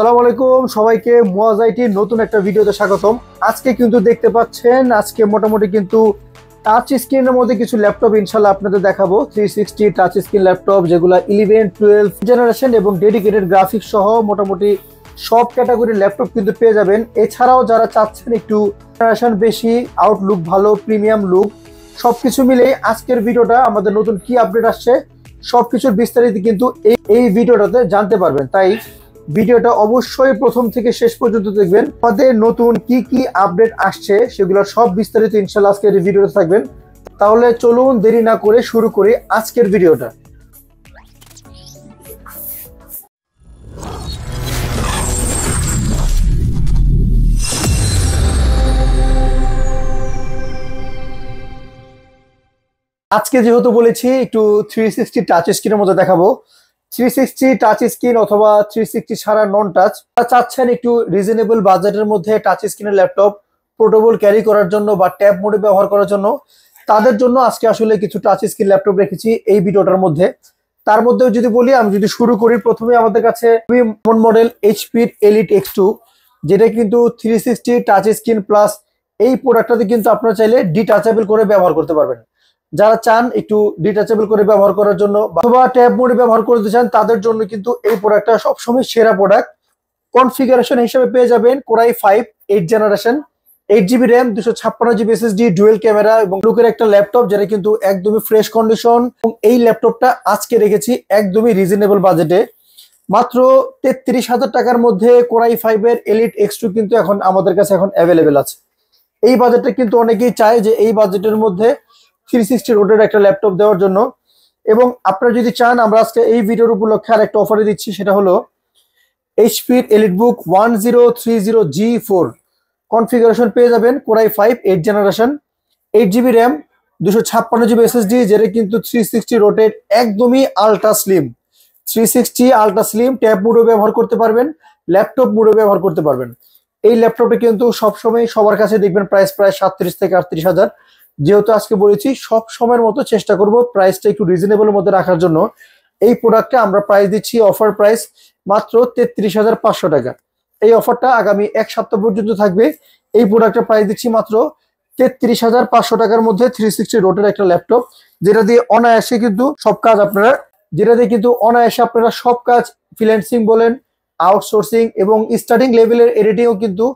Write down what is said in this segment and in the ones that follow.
আসসালামু আলাইকুম সবাইকে মুয়াজ আইটির নতুন একটা ভিডিওতে স্বাগতম। আজকে কিন্তু দেখতে পাচ্ছেন আজকে মোটামুটি কিন্তু টাচ স্ক্রিনের মধ্যে কিছু ল্যাপটপ ইনশাআল্লাহ আপনাদের দেখাবো। 360 টাচ স্ক্রিন ল্যাপটপ যেগুলো 11 12 জেনারেশন এবং ডেডিকেটেড গ্রাফিক্স সহ মোটামুটি সব ক্যাটাগরির ল্যাপটপ কিন্তু পেয়ে যাবেন। এছাড়াও যারা চাচ্ছেন একটু জেনারেশন বেশি, আউটলুক ভালো, প্রিমিয়াম লুক, সবকিছু মিলে আজকের ভিডিওটা আমাদের নতুন কি আপডেট আসছে সবকিছুর বিস্তারিত কিন্তু এই ভিডিওটাতে জানতে পারবেন। তাই ভিডিওটা অবশ্যই প্রথম থেকে শেষ পর্যন্ত দেখবেন। আমাদের নতুন কি কি আপডেট আসছে সেগুলোর সব বিস্তারিত ইনশাআল্লাহ আজকের এই ভিডিওতে থাকবেন। তাহলে চলুন দেরি না করে শুরু করি আজকের ভিডিওটা। আজকে যেহেতু বলেছি একটু 360 টাচ স্ক্রিনের মধ্যে দেখাবো, 360 টাচ স্ক্রিন অথবা 360 ছাড়া নন টাচ চাচ্ছেন একটু রিজনেবল বাজেটের মধ্যে টাচ স্ক্রিনের ল্যাপটপ পোর্টেবল ক্যারি করার জন্য বা ট্যাব মোডে ব্যবহার করার জন্য, তাদের জন্য আজকে আসলে কিছু টাচ স্ক্রিন ল্যাপটপ রেখেছি এই ভিডিওটার মধ্যে। তার মধ্যেও যদি বলি, আমি যদি শুরু করি, প্রথমে আমাদের কাছে মডেল এইচপি এলিট X2, যেটা কিন্তু 360 টাচ স্ক্রিন প্লাস এই প্রোডাক্টটাতে কিন্তু আপনারা চাইলে ডিটাচেবল করে ব্যবহার করতে পারবেন। যারা চান একটু ডিটাচেবল করে ব্যবহার করার জন্য অথবা ট্যাব মোডে ব্যবহার করতে চান, তাদের জন্য কিন্তু এই প্রোডাক্টটা সবসময় সেরা প্রোডাক্ট। কনফিগারেশন হিসেবে পেয়ে যাবেন core i 5 8 generation, 8GB RAM, 256GB SSD, dual camera এবং লুকের একটা ল্যাপটপ, যেটা কিন্তু একদমই ফ্রেশ কন্ডিশন। এবং এই ল্যাপটপটা আজকে রেখেছি একদমই রিজনেবল বাজেটে, মাত্র 33,000 টাকার মধ্যে কোরাই 5 এর এলিট X2 কিন্তু এখন আমাদের কাছে এখন অ্যাভেলেবেল আছে। এই বাজেটটা কিন্তু অনেকেই চায় যে এই বাজেটের মধ্যে 360 রোডের একটা ল্যাপটপ দেওয়ার জন্য। এবং আপনারা যদি চান, আমরা আজকে এই ভিডিওর উপলক্ষে আর একটা অফারে দিচ্ছি, সেটা হলো HP এলিটবুক 1030G4 কনফিগারেশন পেয়ে যাবেন core i 5 8 generation, 8GB RAM, 256GB SSD, যেটা কিন্তু 360 রোটেট একদমই ultra slim. 360 ultra slim tab মোডে ব্যবহার করতে পারবেন, ল্যাপটপ মোডে ব্যবহার করতে পারবেন। এই ল্যাপটপটা কিন্তু সবসময় সবার কাছে দেখবেন প্রাইস প্রায় 37 থেকে 38,000। যেহেতু আজকে বলেছি সব সময়ের মতো চেষ্টা করব প্রাইসটা একটু রিজনেবলের মধ্যে রাখার জন্য, এই প্রোডাক্টে আমরা প্রাইস দিচ্ছি অফার প্রাইস মাত্র 33,500 টাকা। এই অফারটা আগামী এক সপ্তাহ পর্যন্ত থাকবে। এই প্রোডাক্টের প্রাইস দিচ্ছি মাত্র 33,500 টাকার মধ্যে 360 রোটের একটা ল্যাপটপ, যেটা দিয়ে অনায়াসে কিন্তু সব কাজ আপনারা সব কাজ ফ্রিল্যান্সিং বলেন, আউটসোর্সিং এবং স্টার্টিং লেভেলের এডিটিংও কিন্তু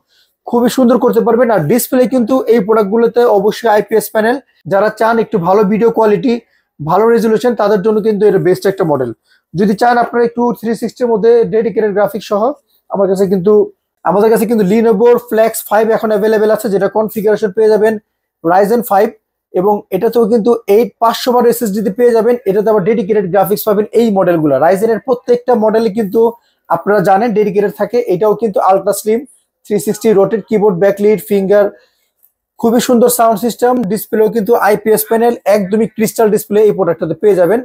খুবই সুন্দর করতে পারবেন। আর ডিসপ্লে কিন্তু এই প্রোডাক্টগুলোতে অবশ্যই IPS প্যানেল। যারা চান একটু ভালো ভিডিও কোয়ালিটি, ভালো রেজুলেশন, তাদের জন্য কিন্তু এটা বেস্ট একটা মডেল। যদি চান আপনারা একটু 360 এর মধ্যে ডেডিকেটেড গ্রাফিক্স সহ, আমাদের কাছে কিন্তু Lenovo Flex 5 এখন অ্যাভেলেবেল আছে, যেটা কনফিগারেশন পেয়ে যাবেন Ryzen 5 এবং এটাতেও কিন্তু 8500 SSD তে পেয়ে যাবেন। এটাতে আবার ডেডিকেটেড গ্রাফিক্স পাবেন। এই মডেলগুলো রাইজেনের প্রত্যেকটা মডেলে কিন্তু আপনারা জানেন ডেডিকেটেড থাকে। এটাও কিন্তু ultra slim 360 rotate keyboard, backlit, finger, খুবই সুন্দর সাউন্ড সিস্টেম। ডিসপ্লেও কিন্তু IPS প্যানেল, একদমই ক্রিস্টাল ডিসপ্লে এই প্রোডাক্টটাতে পেয়ে যাবেন।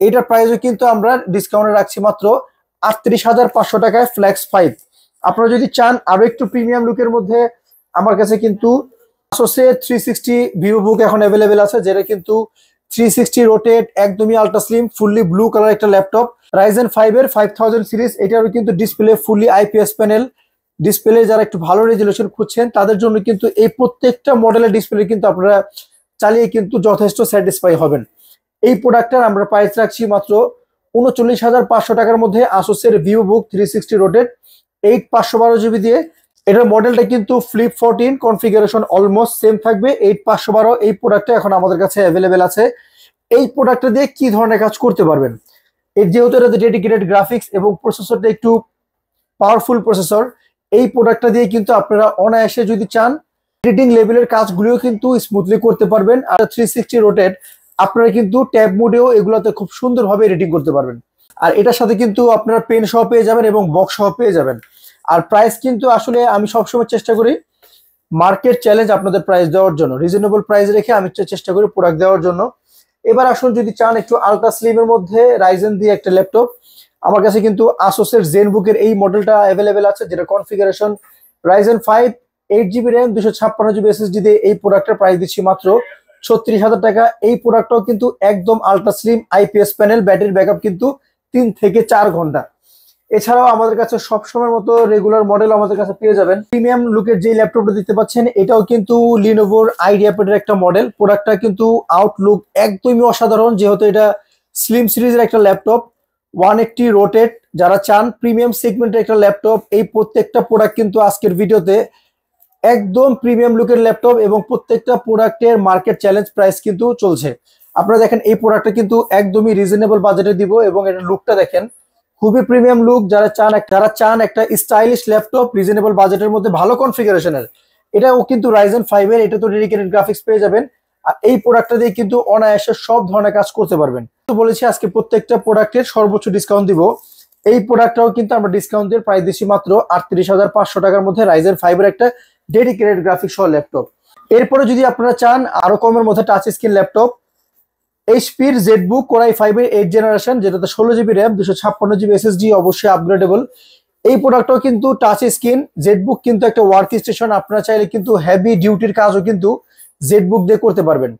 এটার প্রাইসও কিন্তু আমরা ডিসকাউন্টে রাখছি মাত্র 38,500 টাকায় ফ্ল্যাক্স 5। আপনারা যদি চান আরো একটু প্রিমিয়াম লুকের মধ্যে, আমার কাছে কিন্তু Asus এর 360 ভিভোবুক এখন অ্যাভেলেবেল আছে, যেটা কিন্তু 360 রোটেট একদমই ultra slim fully blue colour একটা ল্যাপটপ। Ryzen 5 এর 5000 সিরিজ, এটারও কিন্তু display fully IPS panel. Display যারা একটু ভালো রেজুলেশন খুঁজছেন, তাদের জন্য কিন্তু এই প্রত্যেকটা মডেলের ডিসপ্লে কিন্তু আপনারা চালিয়ে কিন্তু যথেষ্ট স্যাটিসফাই হবেন। এই প্রোডাক্টটার আমরা প্রাইস রাখছি মাত্র 39,500 টাকার মধ্যে Asus এর ভিভোবুক 360 রোটেট 8512GB দিয়ে। এটার মডেলটা কিন্তু ফ্লিপ 14, কনফিগারেশন অলমোস্ট সেম থাকবে। 8512 এই প্রোডাক্টটা এখন আমাদের কাছে অ্যাভেলেবেল আছে। এই প্রোডাক্টটা দিয়ে কি ধরনের কাজ করতে পারবেন, এর যেহেতু এটাতে ডেডিকেটেড গ্রাফিক্স এবং প্রসেসরটা একটু পাওয়ারফুল প্রসেসর, এই প্রোডাক্টটা দিয়ে কিন্তু আপনারা অনায়াসে যদি চান এডিটিং লেভেলের কাজগুলিও কিন্তু স্মুথলি করতে পারবেন। আর 360 রোটেট আপনারা কিন্তু ট্যাব মোডেও এগুলোতে খুব সুন্দরভাবে এডিটিং করতে পারবেন। আর এটার সাথে কিন্তু আপনারা পেন সহ পেয়ে যাবেন এবং বক্স সহ পেয়ে যাবেন। আর প্রাইস কিন্তু আসলে আমি সবসময় চেষ্টা করি মার্কেট চ্যালেঞ্জ আপনাদের প্রাইস দেওয়ার জন্য, রিজনেবল প্রাইস রেখে আমি চেষ্টা করি প্রোডাক্ট দেওয়ার জন্য। এবার আসুন, যদি চান একটু আলট্রা স্লিমের মধ্যে রাইজেন দিয়ে একটা ল্যাপটপ, আমার কাছে কিন্তু Asus এর ZenBook-এর এই মডেলটা অ্যাভেলেবেল আছে, যেটা configuration Ryzen 5 8GB RAM, 256GB SSD দিয়ে। এই প্রোডাক্টের প্রাইস দিচ্ছি মাত্র 36,000 টাকা। এই প্রোডাক্টটাও কিন্তু একদম ultra slim IPS panel, battery backup কিন্তু 3 থেকে 4 ঘন্টা। এছাড়াও আমাদের কাছে সবসময়ের মতো রেগুলার মডেল আমাদের কাছে পেয়ে যাবেন। প্রিমিয়াম লুকের যে ল্যাপটপটা দেখতে পাচ্ছেন এটাও কিন্তু লিনোভোর আইডিয়াপ্যাডের একটা মডেল। প্রোডাক্টটা কিন্তু আউটলুক একদমই অসাধারণ, যেহেতু এটা স্লিম সিরিজের একটা ল্যাপটপ, 180 রোটেট। যারা চান প্রিমিয়াম সেগমেন্টের একটা ল্যাপটপ, এই প্রত্যেকটা প্রোডাক্ট কিন্তু আজকের ভিডিওতে একদম প্রিমিয়াম লুকের ল্যাপটপ এবং প্রত্যেকটা প্রোডাক্টের মার্কেট চ্যালেঞ্জ প্রাইস কিন্তু চলছে। আপনারা দেখেন এই প্রোডাক্টটা কিন্তু একদমই রিজনেবল বাজেটে দিব এবং এটার লুকটা দেখেন খুবই প্রিমিয়াম লুক। যারা চান একটা স্টাইলিশ ল্যাপটপ রিজনেবল বাজেটের মধ্যে ভালো কনফিগারেশনের, এটাও কিন্তু রাইজেন 5 এর, এটা তো ডেডিকেটেড গ্রাফিক্স পেয়ে যাবেন। আর এই প্রোডাক্টটা দিয়ে কিন্তু অনায়াসে সব ধরনের কাজ করতে পারবেন। তো বলেছি আজকে প্রত্যেকটা প্রোডাক্টের সর্বোচ্চ ডিসকাউন্ট দিব। এই প্রোডাক্টটাও কিন্তু আমরা ডিসকাউন্ট দিয়ে প্রাইস দিচ্ছি মাত্র 38,500 টাকার মধ্যে, রাইজেন 5 এর একটা ডেডিকেটেড গ্রাফিক্স সহ ল্যাপটপ। এরপরে যদি আপনারা চান আরো কমের মধ্যে টাচ স্ক্রিন ল্যাপটপ, এইচপির জেডবুক কোর i5 এর 8 জেনারেশন, যেটাতে 16GB র্যাম, 256GB SSD, অবশ্যই আপগ্রেডেবল। এই প্রোডাক্টটাও কিন্তু টাচ স্ক্রিন। জেডবুক কিন্তু একটা ওয়ার্ক স্টেশন, আপনারা চাইলে কিন্তু হেভি ডিউটির কাজও কিন্তু জেডবুক দিয়ে করতে পারবেন।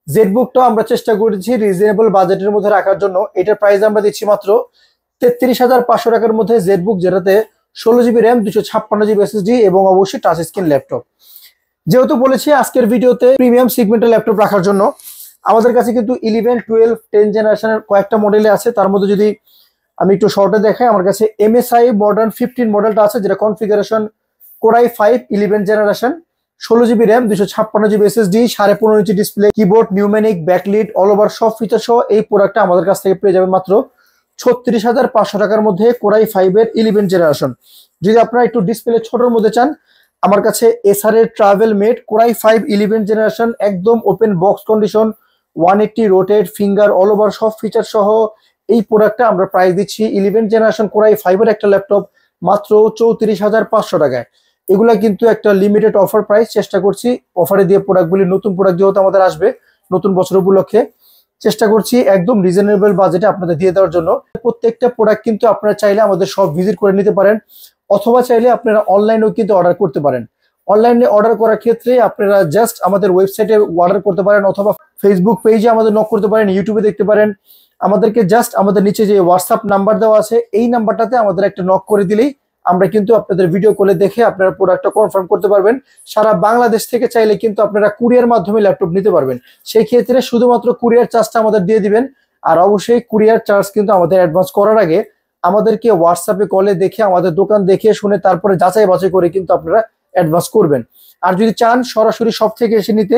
জেডবুকটাও আমরা চেষ্টা করেছি রিজনেবল বাজেটের মধ্যে রাখার জন্য। এটার প্রাইস আমরা দিচ্ছি মাত্র 33,500 টাকার মধ্যে জেডবুক, যেটাতে 16GB র্যাম, 256GB SSD এবং অবশ্যই টাচ স্ক্রিন ল্যাপটপ। যেহেতু বলেছি আজকের ভিডিওতে প্রিমিয়াম সেগমেন্টের ল্যাপটপ রাখার জন্য, আমাদের কাছে কিন্তু 11, 12, 10 জেনারেশনের কয়েকটা মডেলে আছে। তার মধ্যে যদি আমি একটু শর্টে দেখাই, আমার কাছে MSI মডার্ন 15 মডেলটা আছে, যেটা configuration core i5 11 generation, 16GB RAM, 256GB SSD, 15.5 ইঞ্চি display, keyboard, numeric, backlit, all over সব ফিচার সহ এই প্রোডাক্টটা আমাদের কাছ থেকে পেয়ে যাবেন মাত্র 36,500 টাকার মধ্যে কোর i5 এর 11 জেনারেশন। যদি আপনারা একটু ডিসপ্লে ছোটর মধ্যে চান, আমার কাছে এসার এর TravelMate core i5 11 generation, একদম open box condition, 180 rotate, finger, all over সব ফিচার সহ এই প্রোডাক্টটা আমরা প্রাইস দিচ্ছি 11 জেনারেশন কোর i5 এর একটা ল্যাপটপ মাত্র 34,500 টাকায়। এগুলা কিন্তু একটা লিমিটেড অফার প্রাইস, চেষ্টা করছি অফারে দিয়ে প্রোডাক্টগুলি, নতুন প্রোডাক্ট যেহেতু আমাদের আসবে নতুন বছর উপলক্ষে, চেষ্টা করছি একদম রিজনেবল বাজেটে আপনাদের দিয়ে দেওয়ার জন্য। প্রত্যেকটা প্রোডাক্ট কিন্তু আপনারা চাইলে আমাদের সব ভিজিট করে নিতে পারেন, অথবা চাইলে আপনারা অনলাইনেও কিন্তু অর্ডার করতে পারেন। অনলাইনে অর্ডার করার ক্ষেত্রে আপনারা জাস্ট আমাদের ওয়েবসাইটে অর্ডার করতে পারেন, অথবা ফেসবুক পেজে আমাদের নক করতে পারেন, ইউটিউবে দেখতে পারেন। আমাদেরকে জাস্ট আমাদের নিচে যে হোয়াটসঅ্যাপ নাম্বার দেওয়া আছে এই নাম্বারটাতে আমাদের একটা নক করে দিলেই আমরা কিন্তু আপনাদের ভিডিও কলে দেখে আপনারা প্রোডাক্টটা কনফার্ম করতে পারবেন। সারা বাংলাদেশ থেকে চাইলে কিন্তু আপনারা কুরিয়ার মাধ্যমে ল্যাপটপ নিতে পারবেন। সেই ক্ষেত্রে শুধুমাত্র কুরিয়ার চার্জটা আমাদের দিয়ে দিবেন। আর অবশ্যই কুরিয়ার চার্জ কিন্তু আমাদের অ্যাডভান্স করার আগে আমাদেরকে হোয়াটসঅ্যাপে কলে দেখে, আমাদের দোকান দেখে শুনে তারপরে যাচাই বাছাই করে কিন্তু আপনারা অ্যাডভান্স করবেন। আর যদি চান সরাসরি শপ থেকে এসে নিতে,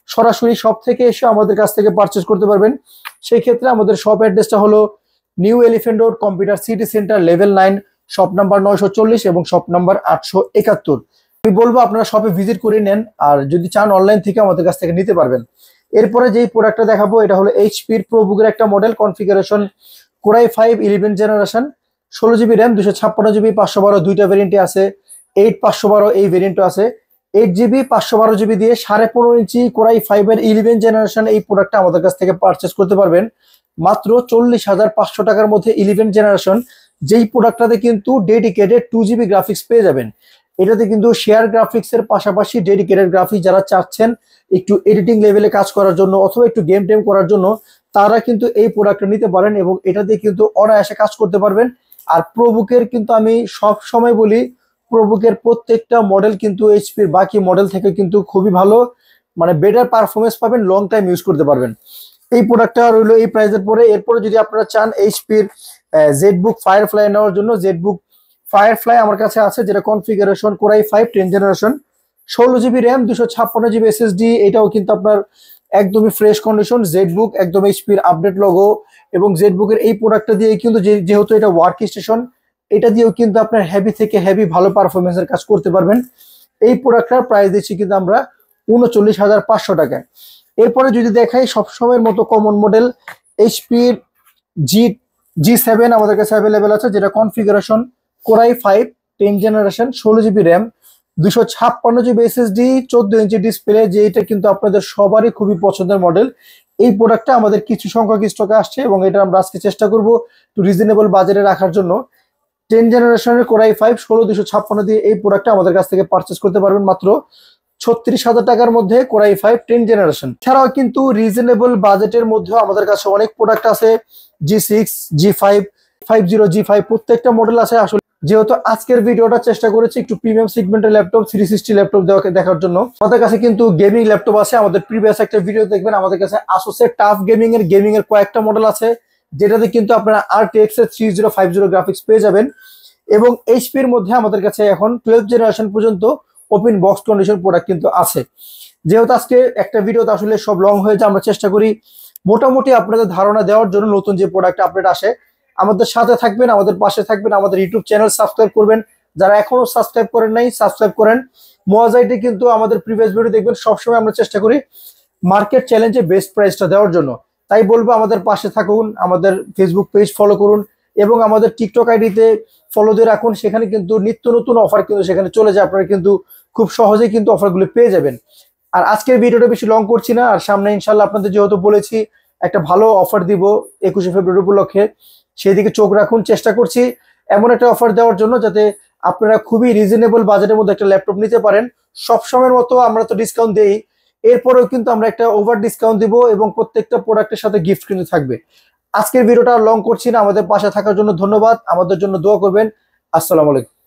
সরাসরি শপ থেকে এসে আমাদের কাছ থেকে পারচেজ করতে পারবেন। সেই ক্ষেত্রে আমাদের শপ অ্যাড্রেসটা হলো new elephant road, computer city centre, level 9, shop number 940 এবং শপ নাম্বার 871। আমি বলবো আপনারা শপে ভিজিট করে নেন, আর যদি চান অনলাইন থেকে আমাদের কাছ থেকে নিতে পারবেন। এরপরে যেই প্রোডাক্টটা দেখাবো এটা হলো এইচপির প্রোবুকের একটা model, configuration core i5 11 generation, 16GB RAM, 256GB, 512 দুইটা ভেরিয়েন্টে আছে, 8 512 এই ভেরিয়েন্টও আছে। 8GB 512GB দিয়ে 15.5 ইঞ্চি কোর i5 এর 11 জেনারেশন এই প্রোডাক্টটা আমাদের কাছ থেকে পারচেস করতে পারবেন মাত্র 40,500 টাকার মধ্যে 11 জেনারেশন। যেই প্রোডাক্টটাতে কিন্তু ডেডিকেটেড 2GB গ্রাফিক্স পেয়ে যাবেন। এটাতে কিন্তু শেয়ার গ্রাফিক্স এর পাশাপাশি ডেডিকেটেড গ্রাফিক্স যারা চাচ্ছেন একটু এডিটিং লেভেলে কাজ করার জন্য অথবা একটু গেম টেম করার জন্য, তারা কিন্তু এই প্রোডাক্টটা নিতে পারেন এবং এটা দিয়ে কিন্তু অনায়াসে কাজ করতে পারবেন। আর প্রোবুকের কিন্তু আমি সব সময় বলি, প্রোবুকের প্রত্যেকটা মডেল কিন্তু এইচপির বাকি মডেল থেকে কিন্তু খুবই ভালো, মানে বেটার পারফরমেন্স পাবেন, লং টাইম ইউজ করতে পারবেন। এই প্রোডাক্টটা রইলো এই প্রাইসের পরে। এরপরে যদি আপনারা চান এইচপির জেডবুক ফায়ারফ্লাই নেওয়ার জন্য, জেডবুক ফায়ারফ্লাই আমার কাছে আছে, যেটা configuration core i5 10 generation, 16GB RAM, 256GB SSD। এটাও কিন্তু আপনার একদমই ফ্রেশ কন্ডিশন, জেডবুক একদম এইচপির আপডেট লোগো। এবং জেডবুকের এই প্রোডাক্টটা দিয়ে কিন্তু যেহেতু এটা ওয়ার্ক স্টেশন, এটা দিয়েও কিন্তু আপনার হেভি থেকে হেভি ভালো পারফরমেন্সের কাজ করতে পারবেন। এই প্রোডাক্টটার প্রাইস দিচ্ছি কিন্তু আমরা 39,500 টাকায়। এরপরে যদি দেখাই সবসময়ের মতো কমন মডেল এইচপির G7 আমাদের কাছে অ্যাভেলেবেল আছে, যেটা configuration core i5 10 generation, 16GB RAM, 256GB SSD, 14 inch display, যে এটা কিন্তু আপনাদের সবারই খুবই পছন্দের মডেল। এই প্রোডাক্টটা আমাদের কিছু সংখ্যক স্টকে আসছে এবং এটা আমরা আজকে চেষ্টা করব একটু রিজনেবল বাজারে রাখার জন্য। 10 জেনারেশনের কোর i5 16 দিয়ে এই প্রোডাক্টটা আমাদের কাছ থেকে পারচেস করতে পারবেন মাত্র 36,000 টাকার মধ্যে কোর i5 10 জেনারেশন। এছাড়াও কিন্তু রিজনেবল বাজেটের মধ্যেও আমাদের কাছে অনেক প্রোডাক্ট আছে, G6, G5, G5 প্রত্যেকটা মডেল আছে আসলে। যেহেতু আজকের ভিডিওটা চেষ্টা করেছি একটু প্রিমিয়াম সেগমেন্টের ল্যাপটপ 360 ল্যাপটপ দেখার জন্য, আমাদের কাছে কিন্তু গেমিং ল্যাপটপ আছে। আমাদের প্রিভিয়াস একটা ভিডিও দেখবেন, আমাদের কাছে আসুসের টাফ গেমিং এর কয়েকটা মডেল আছে, যেটাতে কিন্তু আপনারা RTX এর 3050 গ্রাফিক্স পেয়ে যাবেন। এবং এইচপির মধ্যে আমাদের কাছে এখন 12 জেনারেশন পর্যন্ত ওপেন বক্স কন্ডিশন প্রোডাক্ট কিন্তু আছে। যেহেতু আজকে একটা ভিডিওতে আসলে সব লং হয়ে যায়, আমরা চেষ্টা করি মোটামুটি আপনাদের ধারণা দেওয়ার জন্য। নতুন যে প্রোডাক্ট আপডেট আসে আমাদের সাথে থাকবেন, আমাদের পাশে থাকবেন, আমাদের ইউটিউব চ্যানেল সাবস্ক্রাইব করবেন। যারা এখনো সাবস্ক্রাইব করেন নাই সাবস্ক্রাইব করেন। মোয়াজাইটে কিন্তু আমাদের প্রিভিয়াস ভিডিও দেখবেন, সবসময় আমরা চেষ্টা করি মার্কেট চ্যালেঞ্জে বেস্ট প্রাইসটা দেওয়ার জন্য। তাই বলবো আমাদের পাশে থাকুন, আমাদের ফেসবুক পেজ ফলো করুন এবং আমাদের টিকটক আইডিতে ফলো দিয়ে রাখুন। সেখানে কিন্তু নিত্য নতুন অফার কিন্তু সেখানে চলে যায়, আপনারা কিন্তু খুব সহজেই কিন্তু অফারগুলো পেয়ে যাবেন। আর আজকের ভিডিওটা বেশি লং করছি না, আর সামনে ইনশাল্লাহ আপনাদের যেহেতু বলেছি একটা ভালো অফার দিব 21শে ফেব্রুয়ারি উপলক্ষে, সেই দিকে চোখ রাখুন। চেষ্টা করছি এমন একটা অফার দেওয়ার জন্য যাতে আপনারা খুবই রিজনেবল বাজেটের মধ্যে একটা ল্যাপটপ নিতে পারেন। সব সময়ের মতো আমরা তো ডিসকাউন্ট দেই, এরপরেও কিন্তু আমরা একটা ওভার ডিসকাউন্ট দিব এবং প্রত্যেকটা প্রোডাক্টের সাথে গিফট কিন্তু থাকবে। আজকের ভিডিওটা লং করছি না, আমাদের পাশে থাকার জন্য ধন্যবাদ। আমাদের জন্য দোয়া করবেন। আসসালামু আলাইকুম।